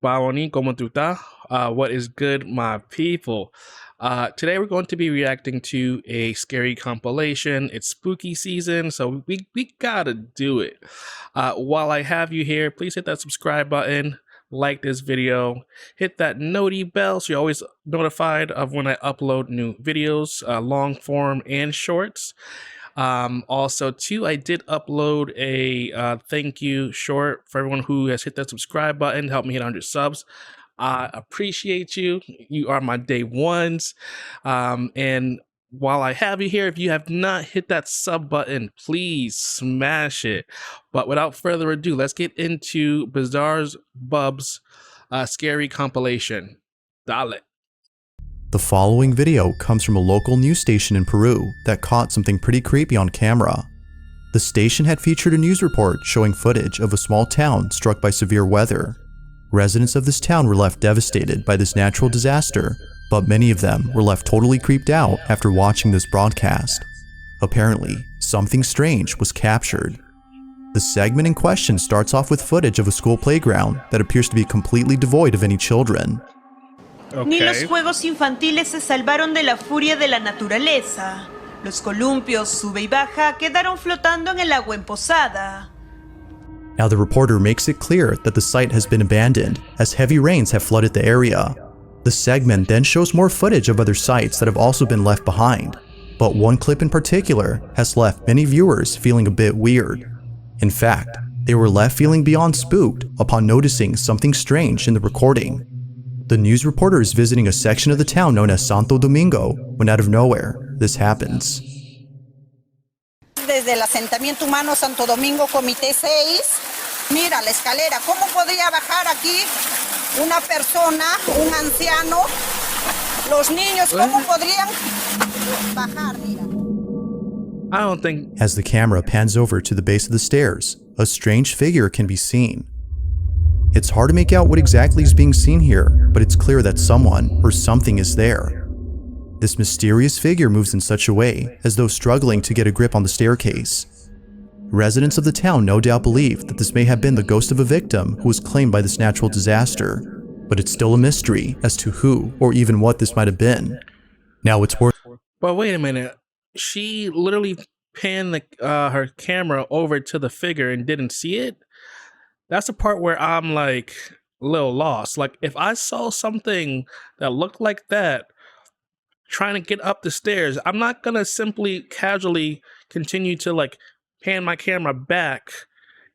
Bawani, como tu tá? What is good, my people? Today we're going to be reacting to a scary compilation. It's spooky season, so we gotta do it. While I have you here, please hit that subscribe button, like this video, hit that noti bell so you're always notified of when I upload new videos, long form and shorts. Also, too, I did upload a thank you short for everyone who has hit that subscribe button to help me hit 100 subs. I appreciate you. You are my day ones. And while I have you here, if you have not hit that sub button, please smash it. But without further ado, let's get into Bizarre's Bub's scary compilation. Dale. The following video comes from a local news station in Peru that caught something pretty creepy on camera. The station had featured a news report showing footage of a small town struck by severe weather. Residents of this town were left devastated by this natural disaster, but many of them were left totally creeped out after watching this broadcast. Apparently, something strange was captured. The segment in question starts off with footage of a school playground that appears to be completely devoid of any children. Ni los juegos infantiles se salvaron de la furia de la naturaleza. Los columpios sube y baja quedaron flotando en el agua emposada. Now the reporter makes it clear that the site has been abandoned as heavy rains have flooded the area. The segment then shows more footage of other sites that have also been left behind, but one clip in particular has left many viewers feeling a bit weird. In fact, they were left feeling beyond spooked upon noticing something strange in the recording. The news reporter is visiting a section of the town known as Santo Domingo when out of nowhere, this happens. Desde el asentamiento humano Santo Domingo, Comité 6, mira la escalera, ¿cómo podría bajar aquí una persona, un anciano, los niños, cómo podrían bajar, mira? I don't think... As the camera pans over to the base of the stairs, a strange figure can be seen. It's hard to make out what exactly is being seen here, but it's clear that someone or something is there. This mysterious figure moves in such a way as though struggling to get a grip on the staircase. Residents of the town no doubt believe that this may have been the ghost of a victim who was claimed by this natural disaster, but it's still a mystery as to who or even what this might have been. Now it's worth... But wait a minute. She literally panned her camera over to the figure and didn't see it? That's the part where I'm like a little lost. Like if I saw something that looked like that trying to get up the stairs, I'm not gonna simply casually continue to like pan my camera back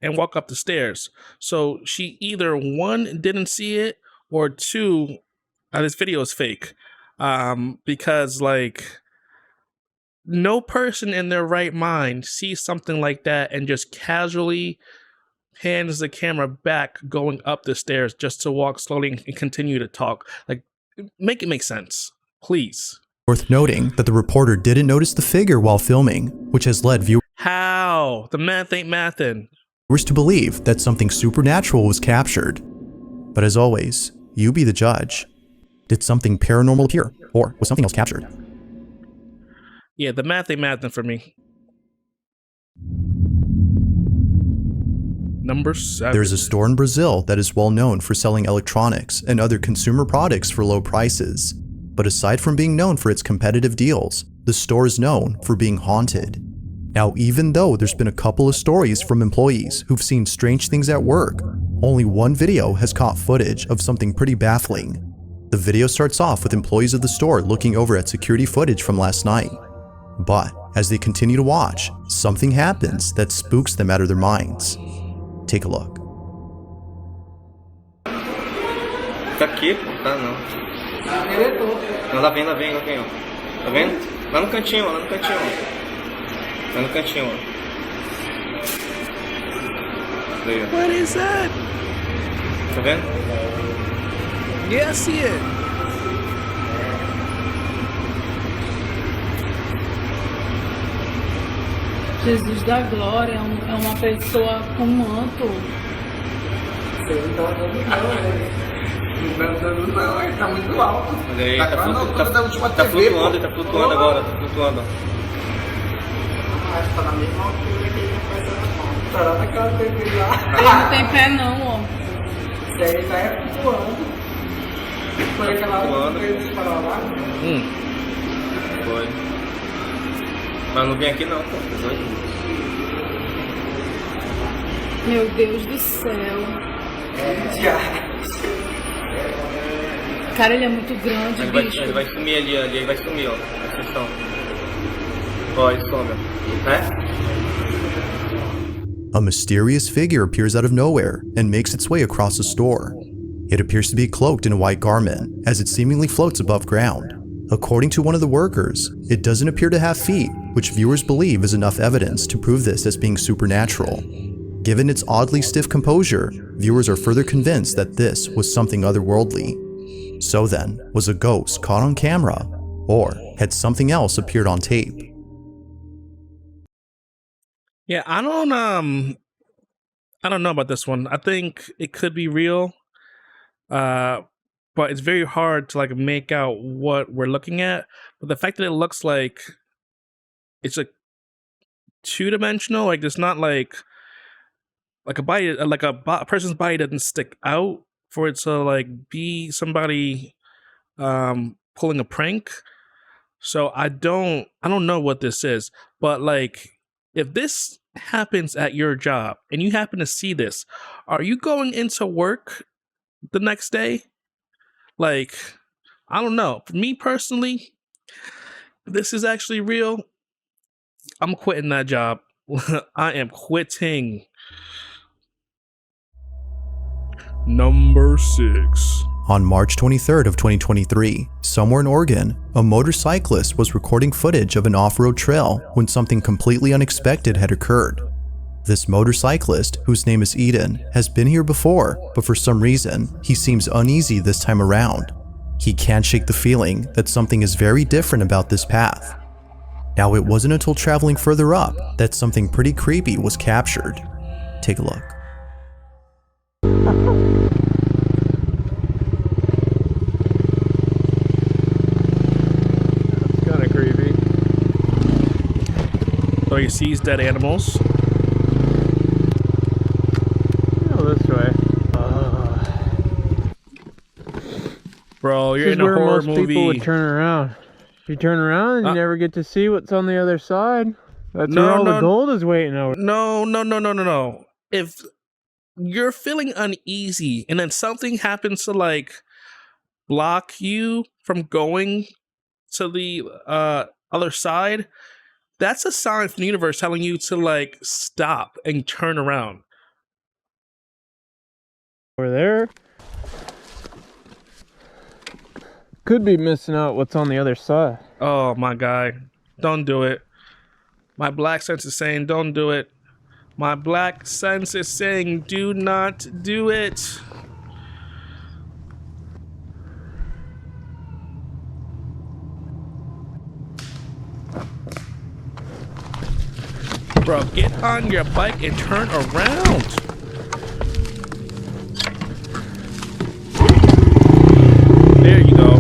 and walk up the stairs. So she either one, didn't see it, or two, this video is fake. Because like no person in their right mind sees something like that and just casually pans the camera back going up the stairs just to walk slowly and continue to talk. Like, make it make sense, please. Worth noting that the reporter didn't notice the figure while filming, which has led viewers How? The math ain't mathin'. to believe that something supernatural was captured. But as always, you be the judge. Did something paranormal appear, or was something else captured? Yeah, the math ain't mathin' for me. Number 7. There's a store in Brazil that is well known for selling electronics and other consumer products for low prices. But aside from being known for its competitive deals, the store is known for being haunted. Now, even though there's been a couple of stories from employees who've seen strange things at work, only one video has caught footage of something pretty baffling. The video starts off with employees of the store looking over at security footage from last night. But as they continue to watch, something happens that spooks them out of their minds. Take a look. Tá aqui, pô. Tá não. Não, lá vem, ó. Tá vendo? Lá no cantinho, ó. Lá no cantinho, ó. Lá no cantinho, ó. Daí, ó. What is that? Tá vendo? Yeah, I see it. Jesus da Glória é uma pessoa com manto. Não, tá muito alto. Olha aí, tá flutuando, tá flutuando agora, tá flutuando. Tá na mesma altura que ele tá naquela TV lá. Ele não tem pé não, ó. Daí saia voando. Foi aquela outra vez para lá. Foi. Mas não vem aqui não, pô. Tá doido? Meu Deus do céu. Cara, ele é muito grande, bicho. Ele vai sumir ali, ele vai sumir, ó. Presta atenção. Ó, ele some. A mysterious figure appears out of nowhere and makes its way across the store. It appears to be cloaked in a white garment, as it seemingly floats above ground. According to one of the workers, it doesn't appear to have feet, which viewers believe is enough evidence to prove this as being supernatural. Given its oddly stiff composure, viewers are further convinced that this was something otherworldly. So then, was a ghost caught on camera, or had something else appeared on tape? Yeah, I don't know about this one. I think it could be real. But it's very hard to like make out what we're looking at. But the fact that it looks like it's like two-dimensional, like it's not like a body, like a person's body doesn't stick out for it to like be somebody pulling a prank. So I don't know what this is, but like if this happens at your job and you happen to see this, are you going into work the next day? Like, I don't know. For me personally, if this is actually real, I'm quitting that job. I am quitting. Number 6. On March 23rd of 2023, somewhere in Oregon, a motorcyclist was recording footage of an off-road trail when something completely unexpected had occurred. This motorcyclist, whose name is Eden, has been here before, but for some reason, he seems uneasy this time around. He can't shake the feeling that something is very different about this path. Now, it wasn't until traveling further up that something pretty creepy was captured. Take a look. That's kind of creepy. So he sees dead animals. This way. Bro, you're This is in a where horror most movie. people would turn around. If you turn around, you never get to see what's on the other side. That's where all the gold is waiting over. No. If you're feeling uneasy and then something happens to like block you from going to the other side, that's a sign from the universe telling you to like stop and turn around. Over there. Could be missing out what's on the other side. Oh my guy, don't do it. My black sense is saying don't do it. My black sense is saying do not do it. Bro, get on your bike and turn around. There you go.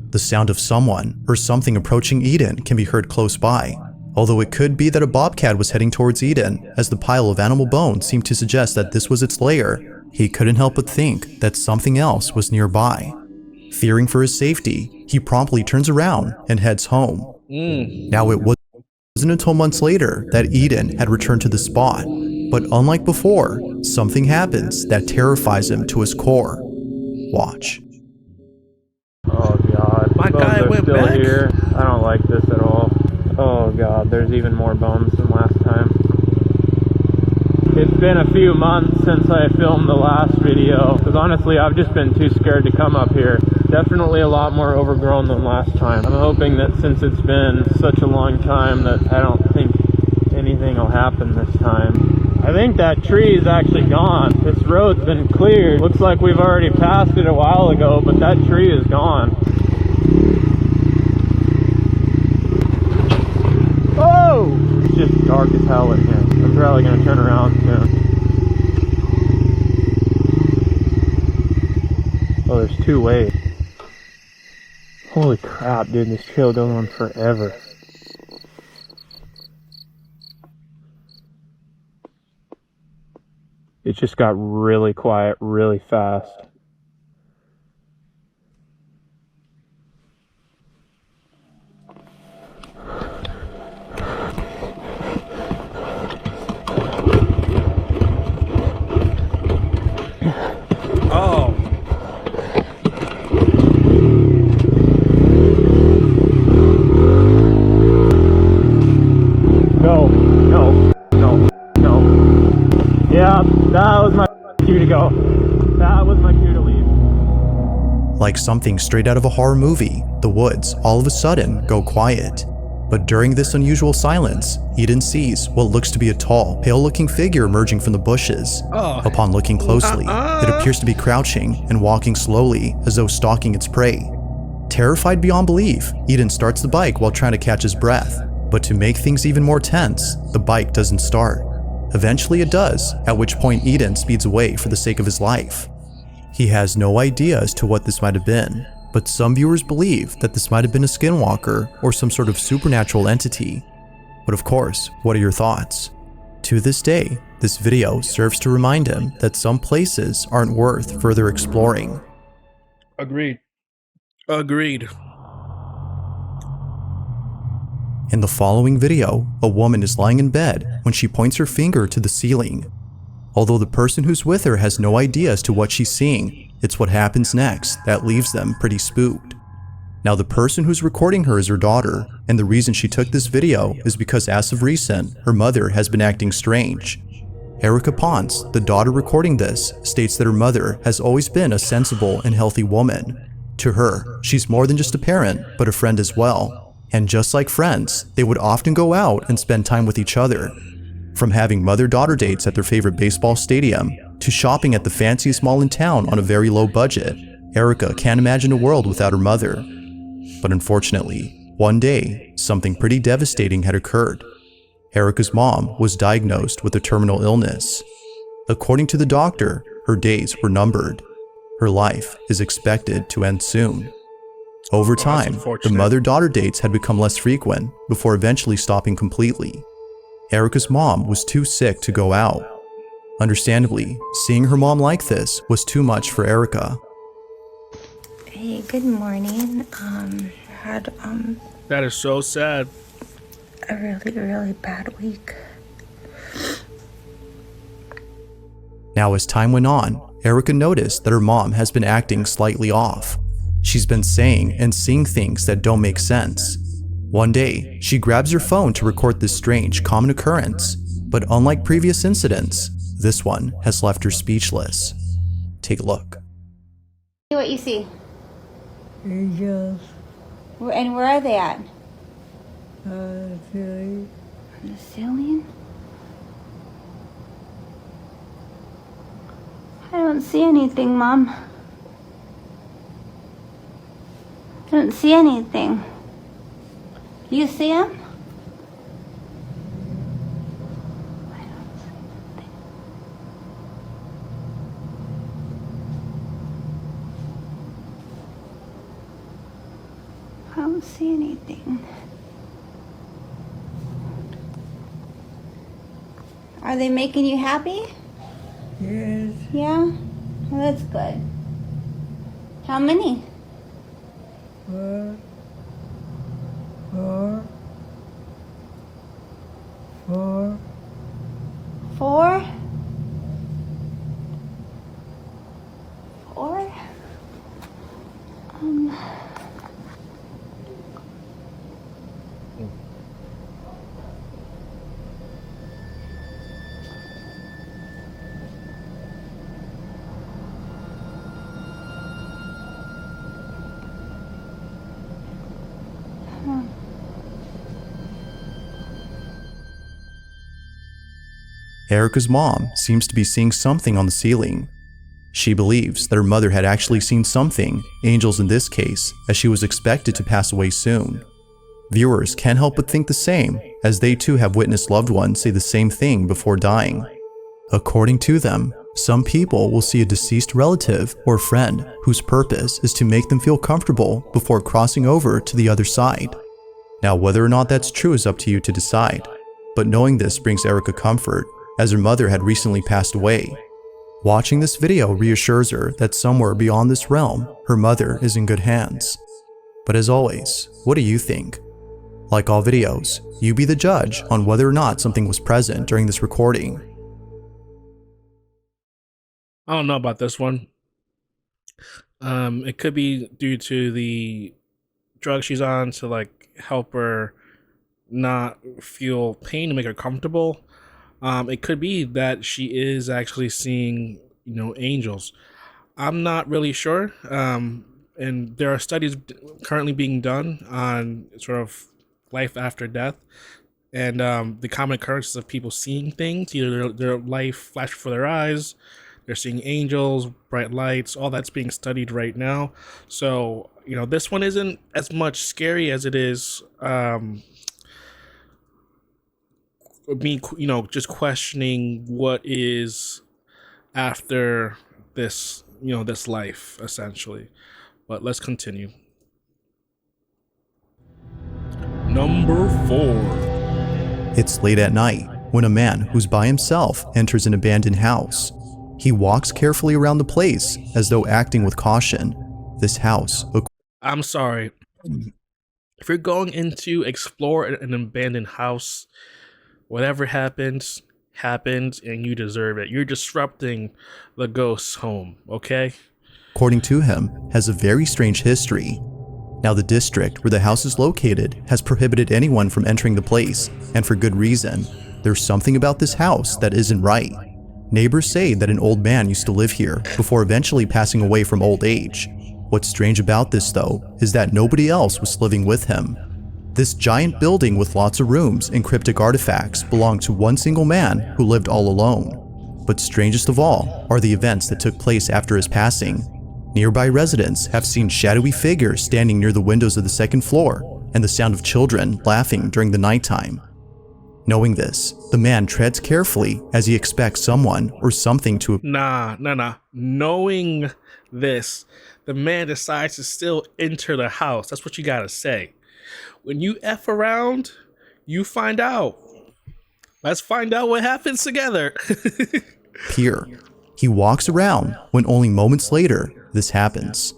The sound of someone or something approaching Eden can be heard close by, although it could be that a bobcat was heading towards Eden, as the pile of animal bones seemed to suggest that this was its lair. He couldn't help but think that something else was nearby. Fearing for his safety, he promptly turns around and heads home. Now, it wasn't until months later that Eden had returned to the spot, but unlike before, something happens that terrifies him to his core. Watch. Oh god, My bones guy are went still back? here. I don't like this at all. Oh god, there's even more bones than last time. It's been a few months since I filmed the last video, because honestly I've just been too scared to come up here. Definitely a lot more overgrown than last time. I'm hoping that since it's been such a long time that I don't think anything will happen this time. I think that tree is actually gone. This road's been cleared. Looks like we've already passed it a while ago, but that tree is gone. Oh! It's just dark as hell in here. I'm probably gonna turn around soon. Oh, there's two ways. Holy crap, dude, this trail goes on forever. it just got really quiet really fast. Oh. No, no, no, no. Yeah, that was my cue to go. That was my cue to leave. Like something straight out of a horror movie, the woods all of a sudden go quiet. But during this unusual silence, Eden sees what looks to be a tall, pale-looking figure emerging from the bushes. Oh. Upon looking closely, it appears to be crouching and walking slowly as though stalking its prey. Terrified beyond belief, Eden starts the bike while trying to catch his breath. But to make things even more tense, the bike doesn't start. Eventually it does, at which point Eden speeds away for the sake of his life. He has no idea as to what this might have been, but some viewers believe that this might have been a skinwalker or some sort of supernatural entity. But of course, what are your thoughts? To this day, this video serves to remind him that some places aren't worth further exploring. Agreed. Agreed. In the following video, a woman is lying in bed when she points her finger to the ceiling. Although the person who's with her has no idea as to what she's seeing, it's what happens next that leaves them pretty spooked. Now, the person who's recording her is her daughter, and the reason she took this video is because as of recent, her mother has been acting strange. Erica Ponce, the daughter recording this, states that her mother has always been a sensible and healthy woman. To her, she's more than just a parent, but a friend as well. And just like friends, they would often go out and spend time with each other. From having mother-daughter dates at their favorite baseball stadium, to shopping at the fanciest mall in town on a very low budget, Erica can't imagine a world without her mother. But unfortunately, one day, something pretty devastating had occurred. Erica's mom was diagnosed with a terminal illness. According to the doctor, her days were numbered. Her life is expected to end soon. Over time, the mother-daughter dates had become less frequent before eventually stopping completely. Erica's mom was too sick to go out. Understandably, seeing her mom like this was too much for Erica. Hey, good morning. Had That is so sad. a really bad week. Now, as time went on, Erica noticed that her mom has been acting slightly off. She's been saying and seeing things that don't make sense. One day, she grabs her phone to record this strange, common occurrence, but unlike previous incidents, this one has left her speechless. Take a look. What you see? Angels. And where are they at? Ceiling. On the ceiling? I don't see anything, Mom. I don't see anything. You see them? I don't see anything. Are they making you happy? Yes. Yeah? Well, that's good. How many? Four. Four? Four? Erica's mom seems to be seeing something on the ceiling. She believes that her mother had actually seen something, angels in this case, as she was expected to pass away soon. Viewers can't help but think the same, as they too have witnessed loved ones say the same thing before dying. According to them, some people will see a deceased relative or friend whose purpose is to make them feel comfortable before crossing over to the other side. Now, whether or not that's true is up to you to decide, but knowing this brings Erica comfort, as her mother had recently passed away, Watching this video reassures her that somewhere beyond this realm, her mother is in good hands. But as always, what do you think? Like all videos, you be the judge on whether or not something was present during this recording. I don't know about this one. It could be due to the drug she's on to like help her not feel pain to make her comfortable. It could be that she is actually seeing, angels. I'm not really sure. And there are studies currently being done on sort of life after death, and the common occurrences of people seeing things, either their life flash before their eyes, they're seeing angels, bright lights, all that's being studied right now. So, this one isn't as much scary as it is me, just questioning what is after this, this life, essentially. But let's continue. Number 4. It's late at night when a man who's by himself enters an abandoned house. He walks carefully around the place as though acting with caution. This house... I'm sorry. If you're going in to explore an abandoned house, whatever happens, and you deserve it. You're disrupting the ghost's home, okay? According to him, has a very strange history. Now, the district where the house is located has prohibited anyone from entering the place, and for good reason. There's something about this house that isn't right. Neighbors say that an old man used to live here before eventually passing away from old age. What's strange about this, though, is that nobody else was living with him. This giant building with lots of rooms and cryptic artifacts belonged to one single man who lived all alone. But strangest of all are the events that took place after his passing. Nearby residents have seen shadowy figures standing near the windows of the second floor and the sound of children laughing during the nighttime. Knowing this, the man treads carefully as he expects someone or something to... Nah. Knowing this, the man decides to still enter the house. That's what you gotta say. When you F around, you find out. Let's find out what happens together. Here, he walks around when only moments later, this happens.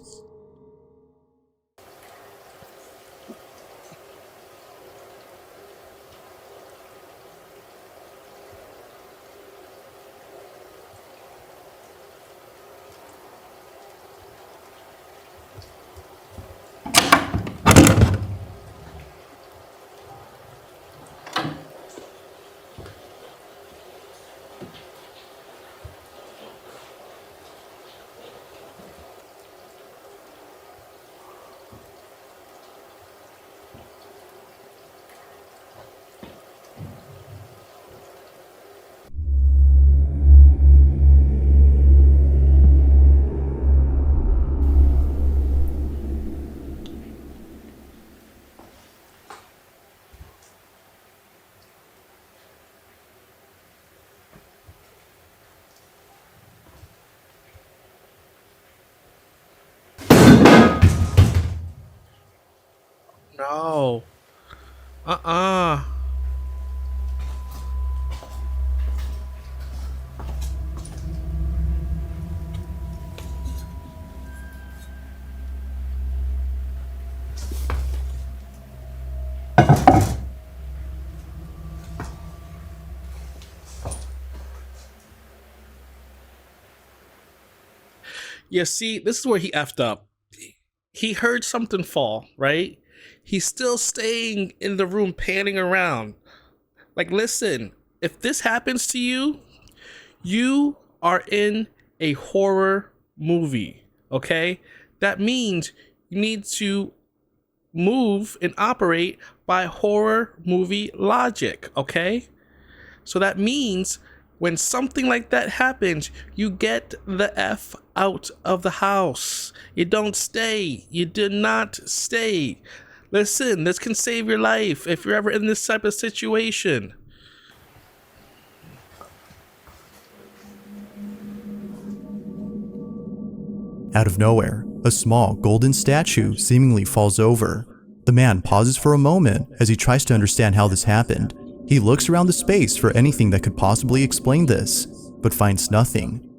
No. Yeah, see, this is where he effed up. He heard something fall, right? He's still staying in the room panning around. Like, listen, if this happens to you, you are in a horror movie, okay? That means you need to move and operate by horror movie logic, okay? So that means when something like that happens, you get the F out of the house. You don't stay. You do not stay. Listen, this can save your life if you're ever in this type of situation. Out of nowhere, a small golden statue seemingly falls over. The man pauses for a moment as he tries to understand how this happened. He looks around the space for anything that could possibly explain this, but finds nothing.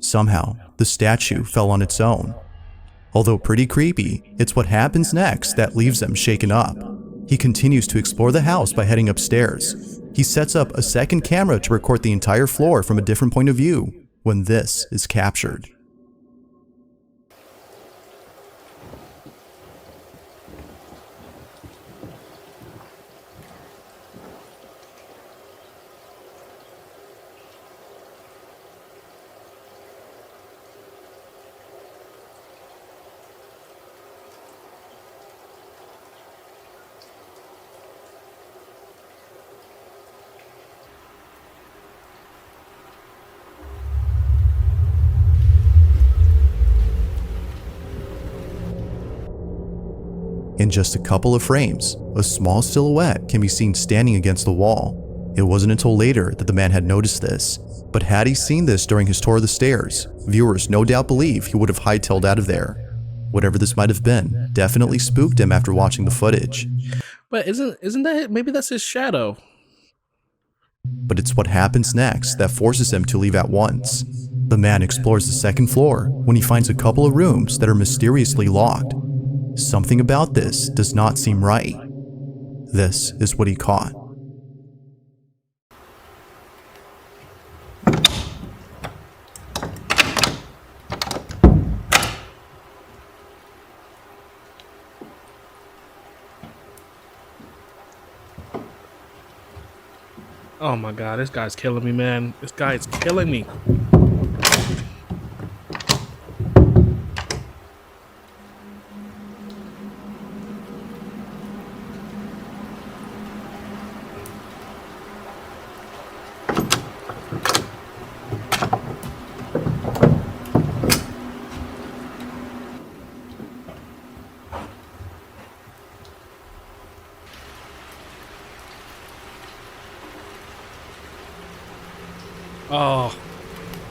Somehow, the statue fell on its own. Although pretty creepy, it's what happens next that leaves them shaken up. He continues to explore the house by heading upstairs. He sets up a second camera to record the entire floor from a different point of view when this is captured. In just a couple of frames, a small silhouette can be seen standing against the wall. It wasn't until later that the man had noticed this, but had he seen this during his tour of the stairs, viewers no doubt believe he would have hightailed out of there. Whatever this might have been definitely spooked him after watching the footage. But isn't that, maybe that's his shadow? But it's what happens next that forces him to leave at once. The man explores the second floor when he finds a couple of rooms that are mysteriously locked. Something about this does not seem right. This is what he caught. Oh my god, this guy's killing me, man. This guy is killing me.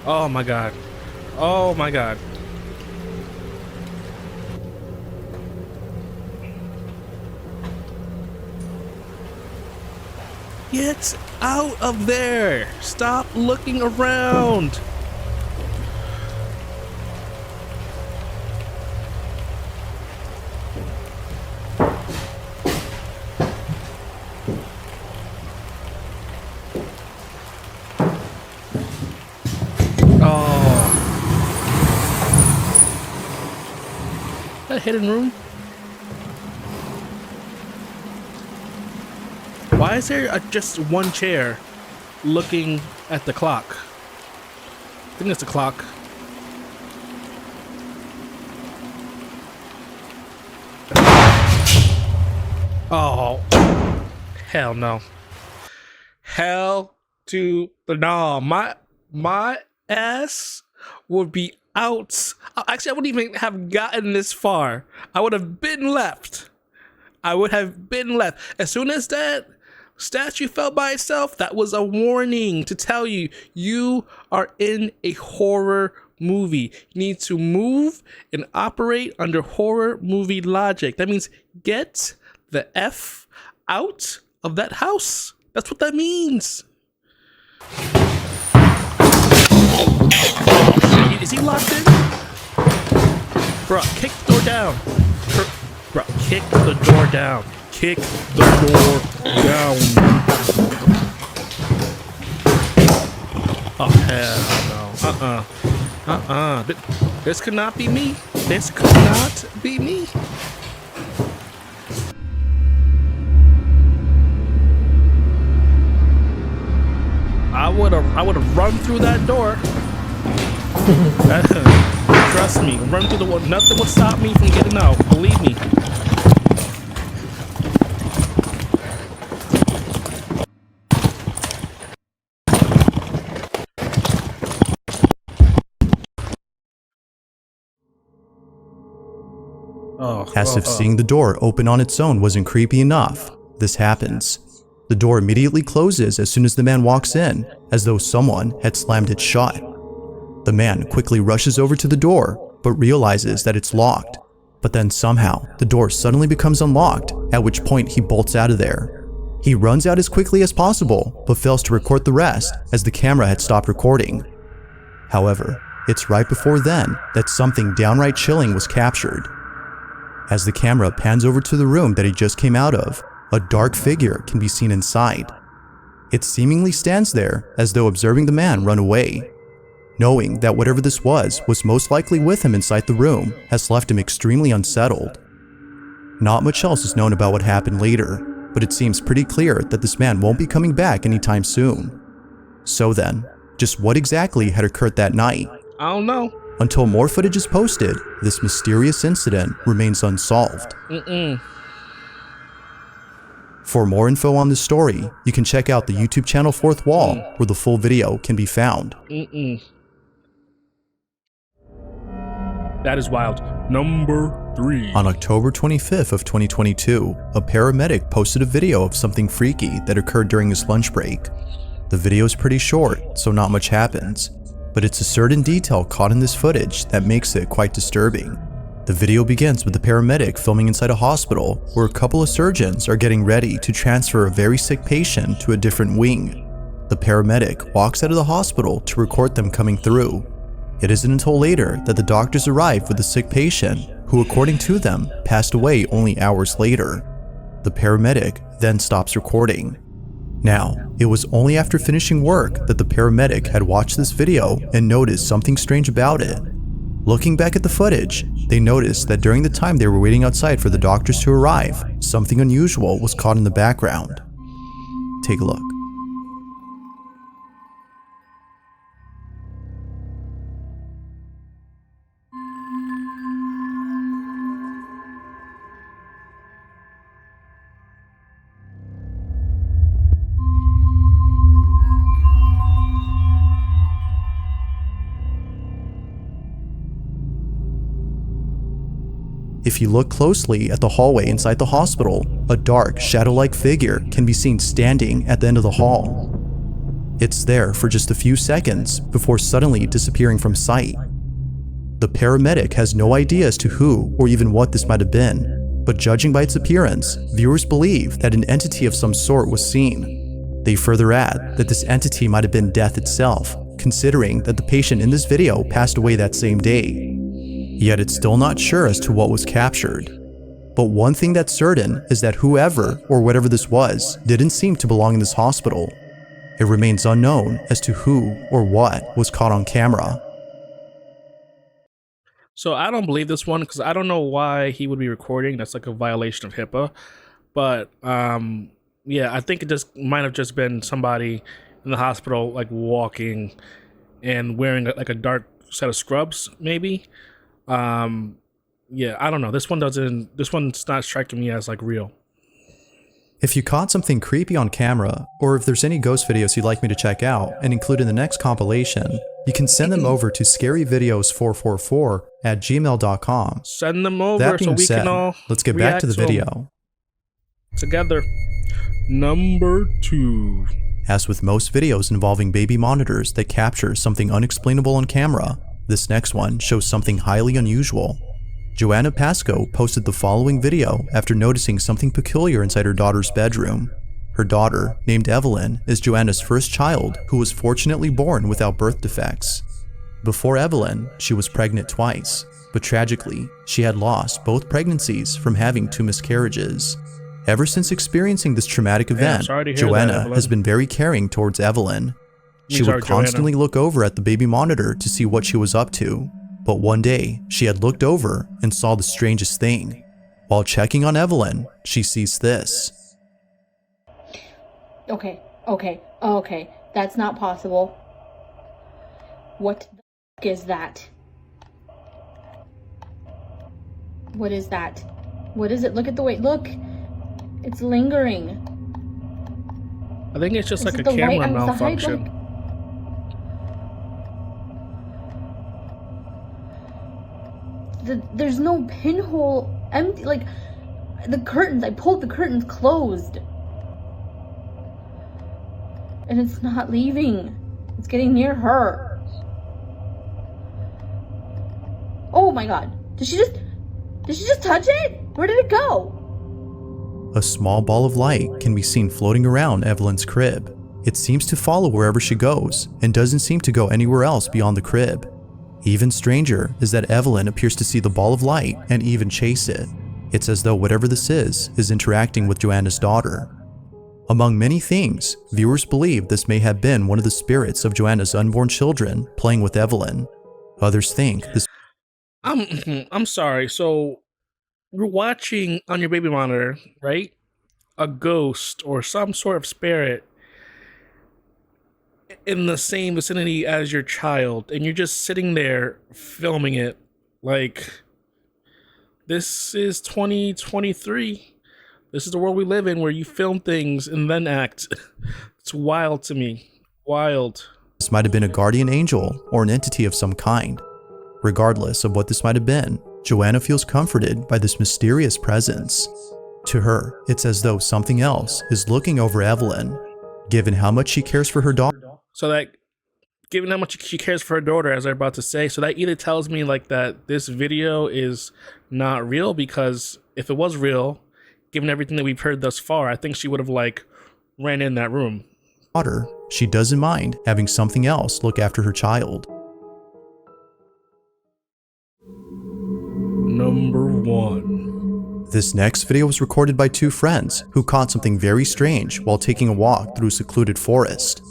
Oh my god. Oh my god. Get out of there! Stop looking around! Hidden room? Why is there just one chair looking at the clock? I think it's the clock. Oh, hell no. Hell to the no. My ass would be out. Actually, I wouldn't even have gotten this far. I would have been left. I would have been left. As soon as that statue fell by itself, that was a warning to tell you, you are in a horror movie. You need to move and operate under horror movie logic. That means get the F out of that house. That's what that means. Is he locked in? Bro, kick the door down. Bro, kick the door down. Kick the door down. Oh, hell no. This could not be me. This could not be me. I would have run through that door. Trust me, run through the wall. Nothing would stop me from getting out. Believe me. As if seeing the door open on its own wasn't creepy enough, this happens. The door immediately closes as soon as the man walks in, as though someone had slammed it shut. The man quickly rushes over to the door, but realizes that it's locked. But then somehow, the door suddenly becomes unlocked, at which point he bolts out of there. He runs out as quickly as possible, but fails to record the rest as the camera had stopped recording. However, It's right before then that something downright chilling was captured. As the camera pans over to the room that he just came out of, a dark figure can be seen inside. It seemingly stands there as though observing the man run away. Knowing that whatever this was most likely with him inside the room has left him extremely unsettled. Not much else is known about what happened later, but it seems pretty clear that this man won't be coming back anytime soon. So then, just what exactly had occurred that night? I don't know. Until more footage is posted, this mysterious incident remains unsolved. For more info on this story, you can check out the YouTube channel Fourth Wall, where the full video can be found. That is wild. Number 3. On October 25th of 2022, a paramedic posted a video of something freaky that occurred during his lunch break. The video is pretty short, so not much happens, but it's a certain detail caught in this footage that makes it quite disturbing. The video begins with the paramedic filming inside a hospital where a couple of surgeons are getting ready to transfer a very sick patient to a different wing. The paramedic walks out of the hospital to record them coming through. It isn't until later that the doctors arrive with the sick patient, who according to them, passed away only hours later. The paramedic then stops recording. Now, it was only after finishing work that the paramedic had watched this video and noticed something strange about it. Looking back at the footage, they noticed that during the time they were waiting outside for the doctors to arrive, something unusual was caught in the background. Take a look. If you look closely at the hallway inside the hospital, a dark, shadow-like figure can be seen standing at the end of the hall. It's there for just a few seconds before suddenly disappearing from sight. The paramedic has no idea as to who or even what this might have been, but judging by its appearance, viewers believe that an entity of some sort was seen. They further add that this entity might have been death itself, considering that the patient in this video passed away that same day. Yet it's still not sure as to what was captured. But one thing that's certain is that whoever or whatever this was didn't seem to belong in this hospital. It remains unknown as to who or what was caught on camera. So I don't believe this one because I don't know why he would be recording. That's like a violation of HIPAA. But yeah, I think it just might have just been somebody in the hospital like walking and wearing like a dark set of scrubs, maybe. Yeah, I don't know. This one's not striking me as like real. If you caught something creepy on camera, or if there's any ghost videos you'd like me to check out and include in the next compilation, you can send them over to scaryvideos444@gmail.com. Send them over That being so we said, can all let's get back to the video. Together. Number 2. As with most videos involving baby monitors that capture something unexplainable on camera, this next one shows something highly unusual. Joanna Pascoe posted the following video after noticing something peculiar inside her daughter's bedroom. Her daughter, named Evelyn, is Joanna's first child who was fortunately born without birth defects. Before Evelyn, she was pregnant twice, but tragically, she had lost both pregnancies from having 2 miscarriages. Ever since experiencing this traumatic event, Joanna has been very caring towards Evelyn. She would constantly look over at the baby monitor to see what she was up to. But one day, she had looked over and saw the strangest thing. While checking on Evelyn, she sees this. Okay. That's not possible. What the f*** is that? What is that? What is it? Look at the way, look. It's lingering. I think it's just like a camera malfunction. There's no pinhole, empty, like the curtains, I pulled the curtains closed and it's not leaving. It's getting near her. Oh my god, did she just touch it? Where did it go? A small ball of light can be seen floating around Evelyn's crib. It seems to follow wherever she goes and doesn't seem to go anywhere else beyond the crib. Even stranger is that Evelyn appears to see the ball of light and even chase it. It's as though whatever this is interacting with Joanna's daughter. Among many things, viewers believe this may have been one of the spirits of Joanna's unborn children playing with Evelyn. Others think this. I'm sorry. So you're watching on your baby monitor, right? A ghost or some sort of spirit in the same vicinity as your child, and you're just sitting there filming it. Like, this is 2023. This is the world we live in, where you film things and then act. It's wild to me. Wild. This might have been a guardian angel or an entity of some kind. Regardless of what this might have been, Joanna feels comforted by this mysterious presence. To her, it's as though something else is looking over Evelyn. Given how much she cares for her daughter. So that, given how much she cares for her daughter, as I'm about to say, so that either tells me like that this video is not real, because if it was real, given everything that we've heard thus far, I think she would have like ran in that room. She doesn't mind having something else look after her child. Number 1. This next video was recorded by two friends who caught something very strange while taking a walk through a secluded forest.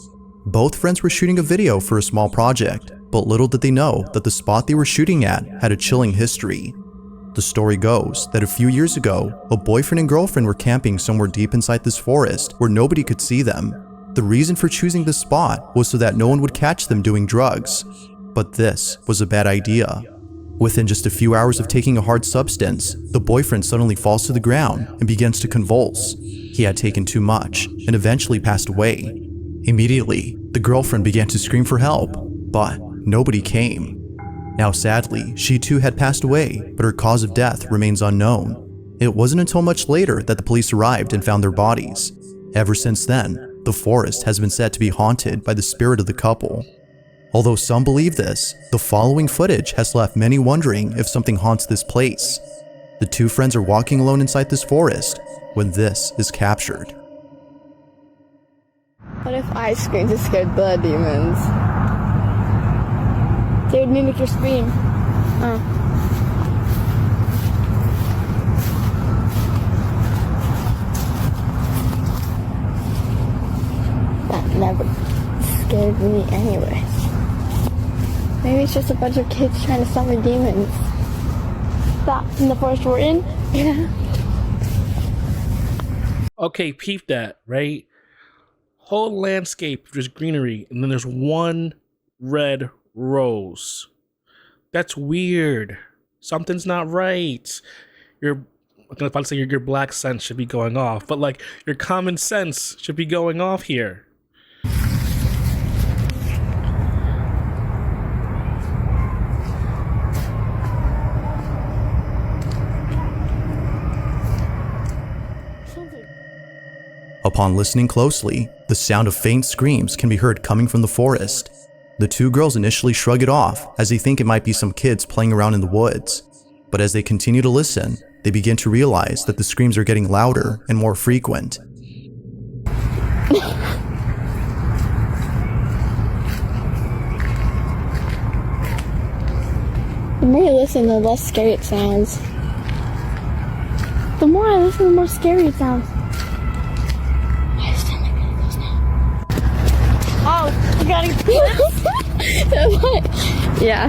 Both friends were shooting a video for a small project, but little did they know that the spot they were shooting at had a chilling history. The story goes that a few years ago, a boyfriend and girlfriend were camping somewhere deep inside this forest where nobody could see them. The reason for choosing this spot was so that no one would catch them doing drugs. But this was a bad idea. Within just a few hours of taking a hard substance, the boyfriend suddenly falls to the ground and begins to convulse. He had taken too much and eventually passed away. Immediately, the girlfriend began to scream for help, but nobody came. Now sadly, she too had passed away, but her cause of death remains unknown. It wasn't until much later that the police arrived and found their bodies. Ever since then, the forest has been said to be haunted by the spirit of the couple. Although some believe this, the following footage has left many wondering if something haunts this place. The two friends are walking alone inside this forest when this is captured. What if I screamed to scare the demons? They would mimic your scream. That never scared me anyway. Maybe it's just a bunch of kids trying to summon demons. That in the forest we're in? Yeah. Okay, peep that, right? Whole landscape, just greenery, and then there's one red rose. That's weird. Something's not right. I'm about to say your black sense should be going off, but like your common sense should be going off here. Upon listening closely, the sound of faint screams can be heard coming from the forest. The two girls initially shrug it off as they think it might be some kids playing around in the woods. But as they continue to listen, they begin to realize that the screams are getting louder and more frequent. The more I listen, the less scary it sounds. The more I listen, the more scary it sounds. Oh, you gotta get this? Yeah.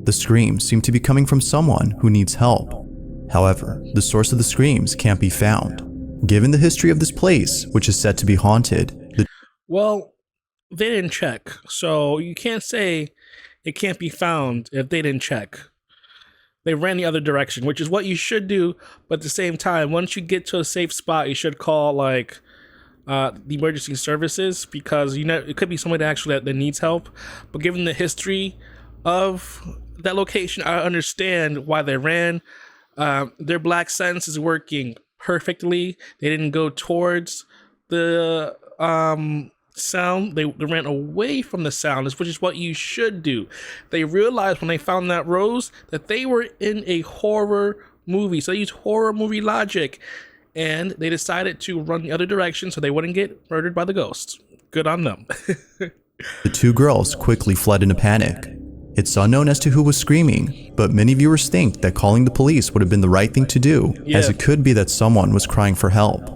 The screams seem to be coming from someone who needs help. However, the source of the screams can't be found. Given the history of this place, which is said to be haunted, well, they didn't check, so you can't say it can't be found if they didn't check. They ran the other direction, which is what you should do, but at the same time, once you get to a safe spot, you should call like the emergency services, because you know it could be somebody that needs help. But given the history of that location, I understand why they ran. Their black sense is working perfectly. They didn't go towards the sound, they ran away from the sound, which is what you should do. They realized when they found that rose that they were in a horror movie, so they used horror movie logic, and they decided to run the other direction so they wouldn't get murdered by the ghosts. Good on them. The two girls quickly fled in a panic. It's unknown as to who was screaming, but many viewers think that calling the police would have been the right thing to do, as it could be that someone was crying for help.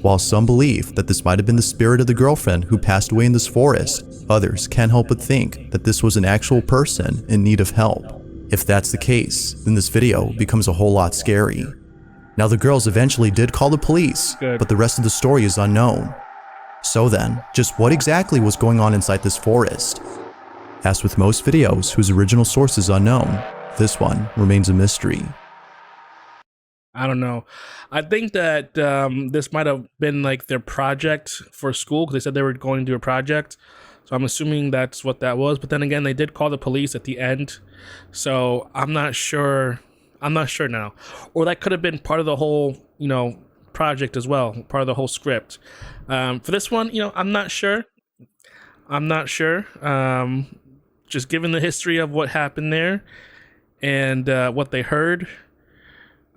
While some believe that this might have been the spirit of the girlfriend who passed away in this forest, others can't help but think that this was an actual person in need of help. If that's the case, then this video becomes a whole lot scary. Now, the girls eventually did call the police, but the rest of the story is unknown. So then, just what exactly was going on inside this forest? As with most videos whose original source is unknown, this one remains a mystery. I don't know. I think that this might have been like their project for school, because they said they were going to do a project. So I'm assuming that's what that was. But then again, they did call the police at the end. So I'm not sure. I'm not sure now. Or that could have been part of the whole, project as well, part of the whole script. For this one, I'm not sure. I'm not sure. Just given the history of what happened there and what they heard,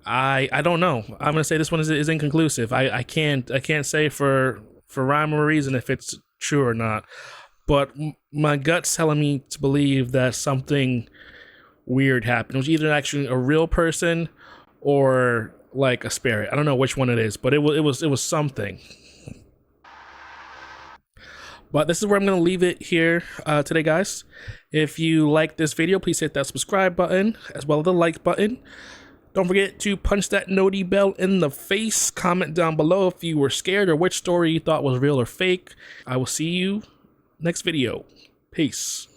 I don't know. I'm gonna say this one is inconclusive. I can't say for rhyme or reason if it's true or not. But my gut's telling me to believe that something weird happened. It was either actually a real person or like a spirit. I don't know which one it is, but it was something. But this is where I'm going to leave it here today, guys. If you like this video, please hit that subscribe button as well as the like button. Don't forget to punch that noti bell in the face. Comment down below if you were scared or which story you thought was real or fake. I will see you next video. Peace.